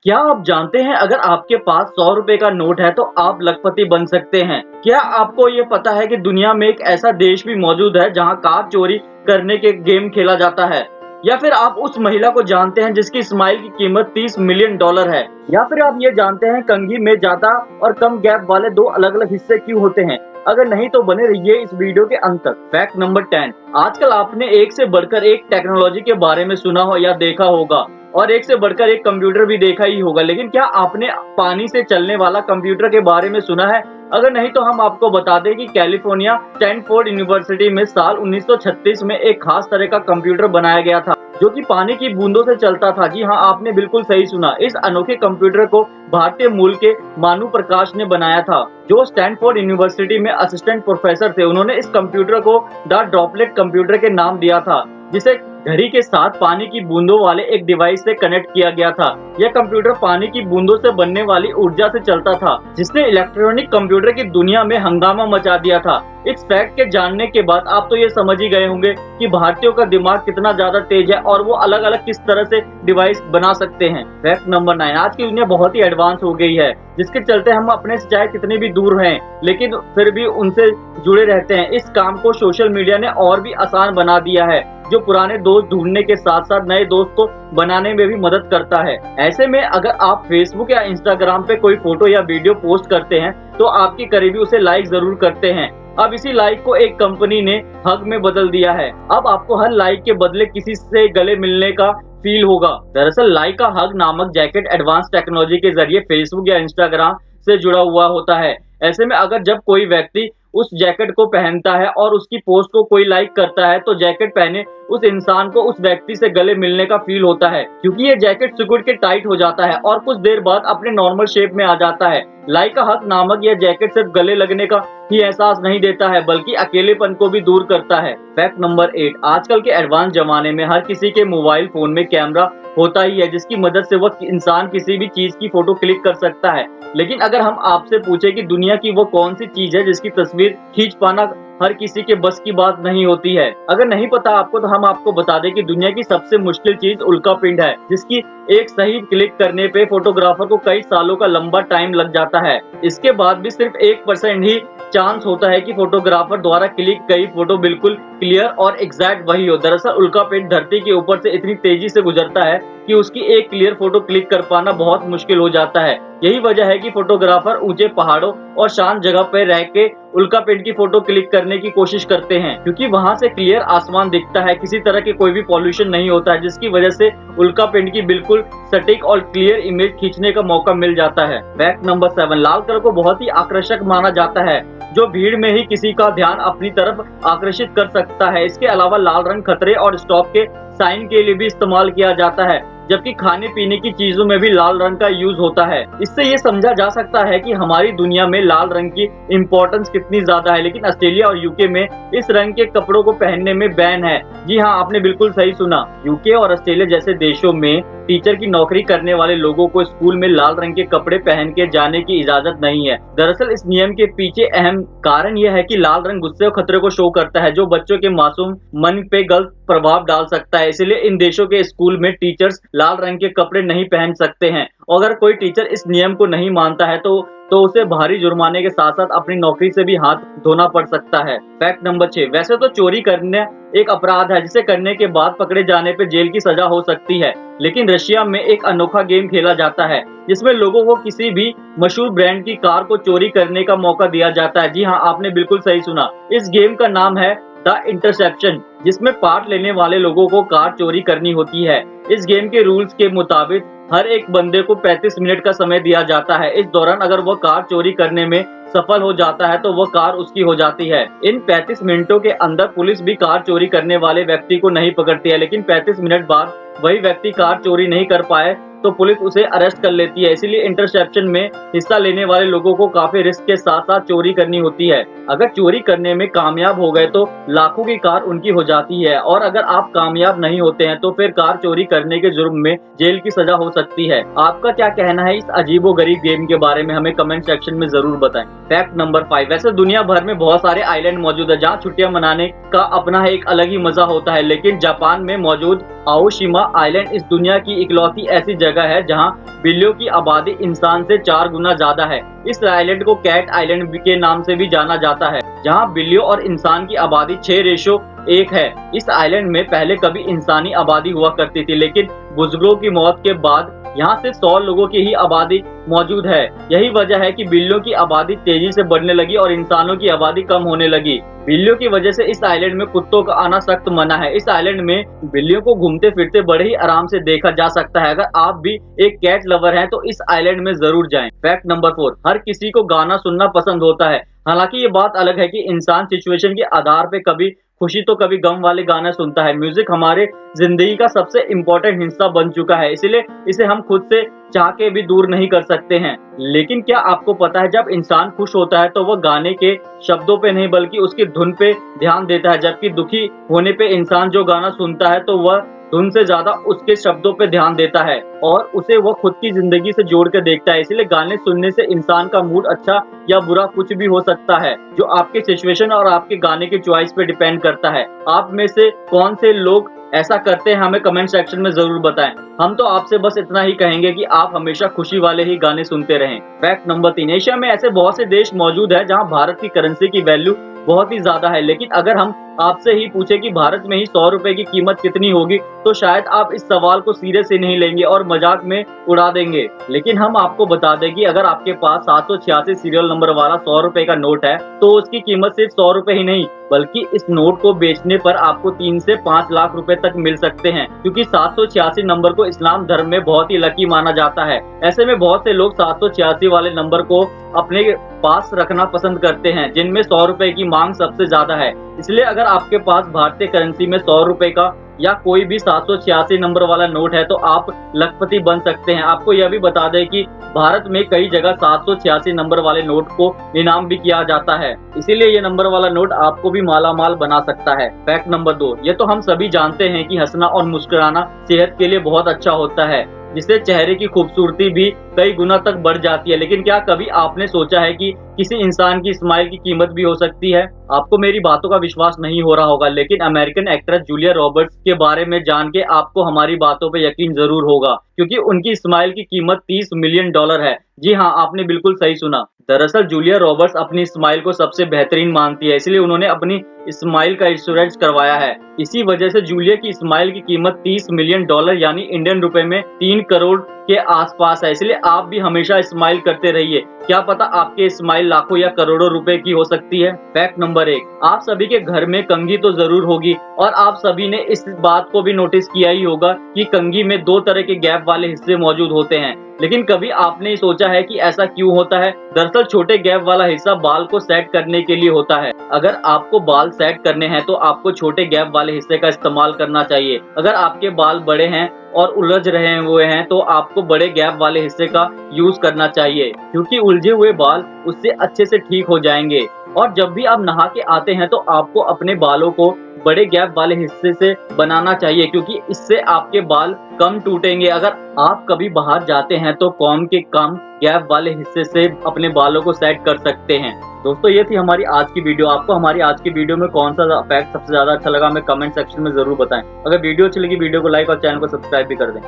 क्या आप जानते हैं अगर आपके पास 100 रुपए का नोट है तो आप लखपति बन सकते हैं। क्या आपको ये पता है कि दुनिया में एक ऐसा देश भी मौजूद है जहां कार चोरी करने के गेम खेला जाता है? या फिर आप उस महिला को जानते हैं जिसकी स्माइल की कीमत 30 मिलियन डॉलर है? या फिर आप ये जानते हैं कंघी में ज्यादा और कम गैप वाले दो अलग-अलग हिस्से क्यों होते हैं? अगर नहीं तो बने रहिए इस वीडियो के अंत तक। Fact number 10। आजकल आपने एक से बढ़कर एक टेक्नोलॉजी के बारे में सुना हो या देखा होगा और एक से बढ़कर एक कंप्यूटर भी देखा ही होगा, लेकिन क्या आपने पानी से चलने वाला कंप्यूटर के बारे में सुना है? अगर नहीं तो हम आपको बता दें कि कैलिफोर्निया स्टैनफोर्ड यूनिवर्सिटी में साल 1936 में एक खास तरह का कंप्यूटर बनाया गया था जो कि पानी की बूंदों से चलता था। जी हाँ, आपने बिल्कुल सही सुना। इस अनोखे कंप्यूटर को भारतीय मूल के मानु प्रकाश ने बनाया था, जो स्टैनफोर्ड यूनिवर्सिटी में असिस्टेंट प्रोफेसर थे। उन्होंने इस कंप्यूटर को द ड्रॉपलेट कंप्यूटर के नाम दिया था, जिसे घड़ी के साथ पानी की बूंदों वाले एक डिवाइस से कनेक्ट किया गया था। यह कंप्यूटर पानी की बूंदों से बनने वाली ऊर्जा से चलता था, जिसने इलेक्ट्रॉनिक कंप्यूटर की दुनिया में हंगामा मचा दिया था। इस फैक्ट के जानने के बाद आप तो ये समझ ही गए होंगे कि भारतीयों का दिमाग कितना ज्यादा तेज है और वो अलग अलग किस तरह से डिवाइस बना सकते हैं। Fact number 9। आज की दुनिया बहुत ही एडवांस हो गई है, जिसके चलते हम अपने से चाहे कितने भी दूर हैं लेकिन फिर भी उनसे जुड़े रहते हैं। इस काम को सोशल मीडिया ने और भी आसान बना दिया है, जो पुराने दोस्त ढूंढने के साथ साथ नए दोस्त को बनाने में भी मदद करता है। ऐसे में अगर आप फेसबुक या इंस्टाग्राम पे कोई फोटो या वीडियो पोस्ट करते हैं तो आपके करीबी उसे लाइक जरूर करते हैं। अब इसी लाइक को एक कंपनी ने हग में बदल दिया है। अब आपको हर लाइक के बदले किसी से गले मिलने का फील होगा। दरअसल लाइक का हग नामक जैकेट एडवांस टेक्नोलॉजी के जरिए फेसबुक या इंस्टाग्राम से जुड़ा हुआ होता है। ऐसे में अगर जब कोई व्यक्ति उस जैकेट को पहनता है और उसकी पोस्ट को कोई लाइक करता है तो जैकेट पहने उस इंसान को उस व्यक्ति से गले मिलने का फील होता है, क्योंकि ये जैकेट सिकुड़ के टाइट हो जाता है और कुछ देर बाद अपने नॉर्मल शेप में आ जाता है। लाइक का हक नामक यह जैकेट सिर्फ गले लगने का ही एहसास नहीं देता है, बल्कि अकेलेपन को भी दूर करता है। Fact number 8। आजकल के एडवांस जमाने में हर किसी के मोबाइल फोन में कैमरा होता ही है, जिसकी मदद से वह इंसान किसी भी चीज की फोटो क्लिक कर सकता है। लेकिन अगर हम आपसे पूछे कि दुनिया की वो कौन सी चीज है जिसकी तस्वीर खींच पाना हर किसी के बस की बात नहीं होती है। अगर नहीं पता आपको तो हम आपको बता दें कि दुनिया की सबसे मुश्किल चीज उल्का पिंड है, जिसकी एक सही क्लिक करने पे फोटोग्राफर को कई सालों का लंबा टाइम लग जाता है। इसके बाद भी सिर्फ 1% ही चांस होता है कि फोटोग्राफर द्वारा क्लिक गई फोटो बिल्कुल क्लियर और एग्जैक्ट वही हो। दरअसल उल्का पिंड धरती के ऊपर से इतनी तेजी से गुजरता है कि उसकी एक क्लियर फोटो क्लिक कर पाना बहुत मुश्किल हो जाता है। यही वजह है कि फोटोग्राफर ऊंचे पहाड़ों और शांत जगह पर रह के उल्का पिंड की फोटो क्लिक करने की कोशिश करते हैं, क्योंकि वहां से क्लियर आसमान दिखता है, किसी तरह के कोई भी पॉल्यूशन नहीं होता है, जिसकी वजह से उल्का पिंड की बिल्कुल सटीक और क्लियर इमेज खींचने का मौका मिल जाता है। Fact number 7। लाल कलर को बहुत ही आकर्षक माना जाता है, जो भीड़ में ही किसी का ध्यान अपनी तरफ आकर्षित कर सकता है। इसके अलावा लाल रंग खतरे और स्टॉप के साइन के लिए भी इस्तेमाल किया जाता है, जबकि खाने पीने की चीजों में भी लाल रंग का यूज होता है। इससे ये समझा जा सकता है कि हमारी दुनिया में लाल रंग की इम्पोर्टेंस कितनी ज्यादा है। लेकिन ऑस्ट्रेलिया और यूके में इस रंग के कपड़ों को पहनने में बैन है। जी हाँ, आपने बिल्कुल सही सुना। यूके और ऑस्ट्रेलिया जैसे देशों में टीचर की नौकरी करने वाले लोगों को स्कूल में लाल रंग के कपड़े पहन के जाने की इजाजत नहीं है। दरअसल इस नियम के पीछे अहम कारण यह है कि लाल रंग गुस्से और खतरे को शो करता है, जो बच्चों के मासूम मन पे गलत प्रभाव डाल सकता है। इसलिए इन देशों के स्कूल में टीचर्स लाल रंग के कपड़े नहीं पहन सकते हैं। अगर कोई टीचर इस नियम को नहीं मानता है तो उसे भारी जुर्माने के साथ साथ अपनी नौकरी से भी हाथ धोना पड़ सकता है। Fact number 6। वैसे तो चोरी करना एक अपराध है, जिसे करने के बाद पकड़े जाने पे जेल की सजा हो सकती है, लेकिन रशिया में एक अनोखा गेम खेला जाता है जिसमें लोगों को किसी भी मशहूर ब्रांड की कार को चोरी करने का मौका दिया जाता है। जी हाँ, आपने बिल्कुल सही सुना। इस गेम का नाम है द इंटरसेप्शन, जिसमें पार्ट लेने वाले लोगों को कार चोरी करनी होती है। इस गेम के रूल्स के मुताबिक हर एक बंदे को 35 मिनट का समय दिया जाता है। इस दौरान अगर वह कार चोरी करने में सफल हो जाता है तो वह कार उसकी हो जाती है। इन 35 मिनटों के अंदर पुलिस भी कार चोरी करने वाले व्यक्ति को नहीं पकड़ती है, लेकिन 35 मिनट बाद वही व्यक्ति कार चोरी नहीं कर पाए तो पुलिस उसे अरेस्ट कर लेती है। इसीलिए इंटरसेप्शन में हिस्सा लेने वाले लोगों को काफी रिस्क के साथ साथ चोरी करनी होती है। अगर चोरी करने में कामयाब हो गए तो लाखों की कार उनकी हो जाती है, और अगर आप कामयाब नहीं होते हैं तो फिर कार चोरी करने के जुर्म में जेल की सजा हो सकती है। आपका क्या कहना है इस अजीबोगरीब गेम के बारे में? हमें कमेंट सेक्शन में जरूर बताएं। फैक्ट नंबर 5, वैसे दुनिया भर में बहुत सारे आइलैंड मौजूद है जहाँ छुट्टियां मनाने का अपना एक अलग ही मजा होता है, लेकिन जापान में मौजूद आओशिमा आइलैंड इस दुनिया की इकलौती ऐसी जगह है जहाँ बिल्लियों की आबादी इंसान से 4 गुना ज्यादा है। इस आइलैंड को कैट आइलैंड के नाम से भी जाना जाता है, जहाँ बिल्लियों और इंसान की आबादी 6:1 है। इस आइलैंड में पहले कभी इंसानी आबादी हुआ करती थी, लेकिन बुजुर्गों की मौत के बाद यहाँ सिर्फ 100 लोगों की ही आबादी मौजूद है। यही वजह है कि बिल्लियों की आबादी तेजी से बढ़ने लगी और इंसानों की आबादी कम होने लगी। बिल्लियों की वजह से इस आइलैंड में कुत्तों का आना सख्त मना है। इस आइलैंड में बिल्लियों को घूमते फिरते बड़े ही आराम से देखा जा सकता है। अगर आप भी एक कैट लवर हैं तो इस आइलैंड में जरूर जाएं। फैक्ट नंबर 4, हर किसी को गाना सुनना पसंद होता है। हालांकि ये बात अलग है कि इंसान सिचुएशन के आधार पे कभी खुशी तो कभी गम वाले गाने सुनता है। म्यूजिक हमारे जिंदगी का सबसे इम्पोर्टेंट हिस्सा बन चुका है, इसलिए इसे हम खुद से चाह के भी दूर नहीं कर सकते हैं। लेकिन क्या आपको पता है, जब इंसान खुश होता है तो वह गाने के शब्दों पे नहीं बल्कि उसकी धुन पे ध्यान देता है, जबकि दुखी होने पे इंसान जो गाना सुनता है तो वह धुन से ज्यादा उसके शब्दों पे ध्यान देता है और उसे वह खुद की जिंदगी से जोड़ कर देखता है। इसलिए गाने सुनने से इंसान का मूड अच्छा या बुरा कुछ भी हो सकता है, जो आपके सिचुएशन और आपके गाने की चॉइस पे डिपेंड करता है। आप में से कौन से लोग ऐसा करते हैं हमें कमेंट सेक्शन में जरूर बताएं। हम तो आपसे बस इतना ही कहेंगे कि आप हमेशा खुशी वाले ही गाने सुनते रहें। फैक्ट नंबर 3, एशिया में ऐसे बहुत से देश मौजूद है जहां भारत की करेंसी की वैल्यू बहुत ही ज्यादा है, लेकिन अगर हम आपसे ही पूछे कि भारत में ही 100 रुपए की कीमत कितनी होगी तो शायद आप इस सवाल को सीरियस से नहीं लेंगे और मजाक में उड़ा देंगे। लेकिन हम आपको बता दें कि अगर आपके पास 786 सीरियल नंबर वाला 100 रुपए का नोट है तो उसकी कीमत सिर्फ 100 रुपए ही नहीं बल्कि इस नोट को बेचने पर आपको 3 से 5 लाख रुपए तक मिल सकते हैं, क्योंकि 786 नंबर को इस्लाम धर्म में बहुत ही लकी माना जाता है। ऐसे में बहुत से लोग 786 वाले नंबर को अपने पास रखना पसंद करते हैं, जिनमें 100 रुपए की मांग सबसे ज्यादा है। इसलिए अगर आपके पास भारतीय करेंसी में 100 रुपए का या कोई भी 786 नंबर वाला नोट है तो आप लखपति बन सकते हैं। आपको यह भी बता दें कि भारत में कई जगह 786 नंबर वाले नोट को इनाम भी किया जाता है, इसीलिए ये नंबर वाला नोट आपको भी मालामाल बना सकता है। फैक्ट नंबर 2, ये तो हम सभी जानते हैं कि हंसना और मुस्कुराना सेहत के लिए बहुत अच्छा होता है, जिससे चेहरे की खूबसूरती भी कई गुना तक बढ़ जाती है। लेकिन क्या कभी आपने सोचा है कि किसी इंसान की स्माइल की कीमत भी हो सकती है? आपको मेरी बातों का विश्वास नहीं हो रहा होगा, लेकिन अमेरिकन एक्ट्रेस जूलिया रॉबर्ट्स के बारे में जान के आपको हमारी बातों पे यकीन जरूर होगा, क्योंकि उनकी स्माइल की कीमत $30 मिलियन है। जी हाँ, आपने बिल्कुल सही सुना। दरअसल जूलिया रॉबर्ट्स अपनी स्माइल को सबसे बेहतरीन मानती है, इसलिए उन्होंने अपनी स्माइल का इंश्योरेंस करवाया है। इसी वजह से जूलिया की स्माइल की कीमत $30 मिलियन यानी इंडियन रुपए में 3 करोड़ के आसपास है। इसलिए आप भी हमेशा स्माइल करते रहिए, क्या पता आपके स्माइल लाखों या करोड़ों रुपए की हो सकती है। फैक्ट नंबर 1, आप सभी के घर में कंघी तो जरूर होगी और आप सभी ने इस बात को भी नोटिस किया ही होगा कि कंघी में 2 तरह के गैप वाले हिस्से मौजूद होते हैं। लेकिन कभी आपने सोचा है कि ऐसा क्यों होता है? दरअसल छोटे गैप वाला हिस्सा बाल को सेट करने के लिए होता है। अगर आपको बाल सेट करने हैं तो आपको छोटे गैप वाले हिस्से का इस्तेमाल करना चाहिए। अगर आपके बाल बड़े हैं और उलझ रहे हुए हैं तो आपको बड़े गैप वाले हिस्से का यूज करना चाहिए, क्योंकि उलझे हुए बाल उससे अच्छे से ठीक हो जाएंगे। और जब भी आप नहा के आते हैं तो आपको अपने बालों को बड़े गैप वाले हिस्से से बनाना चाहिए, क्योंकि इससे आपके बाल कम टूटेंगे। अगर आप कभी बाहर जाते हैं तो कॉम्ब के कम गैप वाले हिस्से से अपने बालों को सेट कर सकते हैं। दोस्तों, ये थी हमारी आज की वीडियो। आपको हमारी आज की वीडियो में कौन सा फैक्ट सबसे ज्यादा अच्छा लगा हमें कमेंट सेक्शन में जरूर बताएं। अगर वीडियो अच्छी लगी वीडियो को लाइक और चैनल को सब्सक्राइब भी कर दें।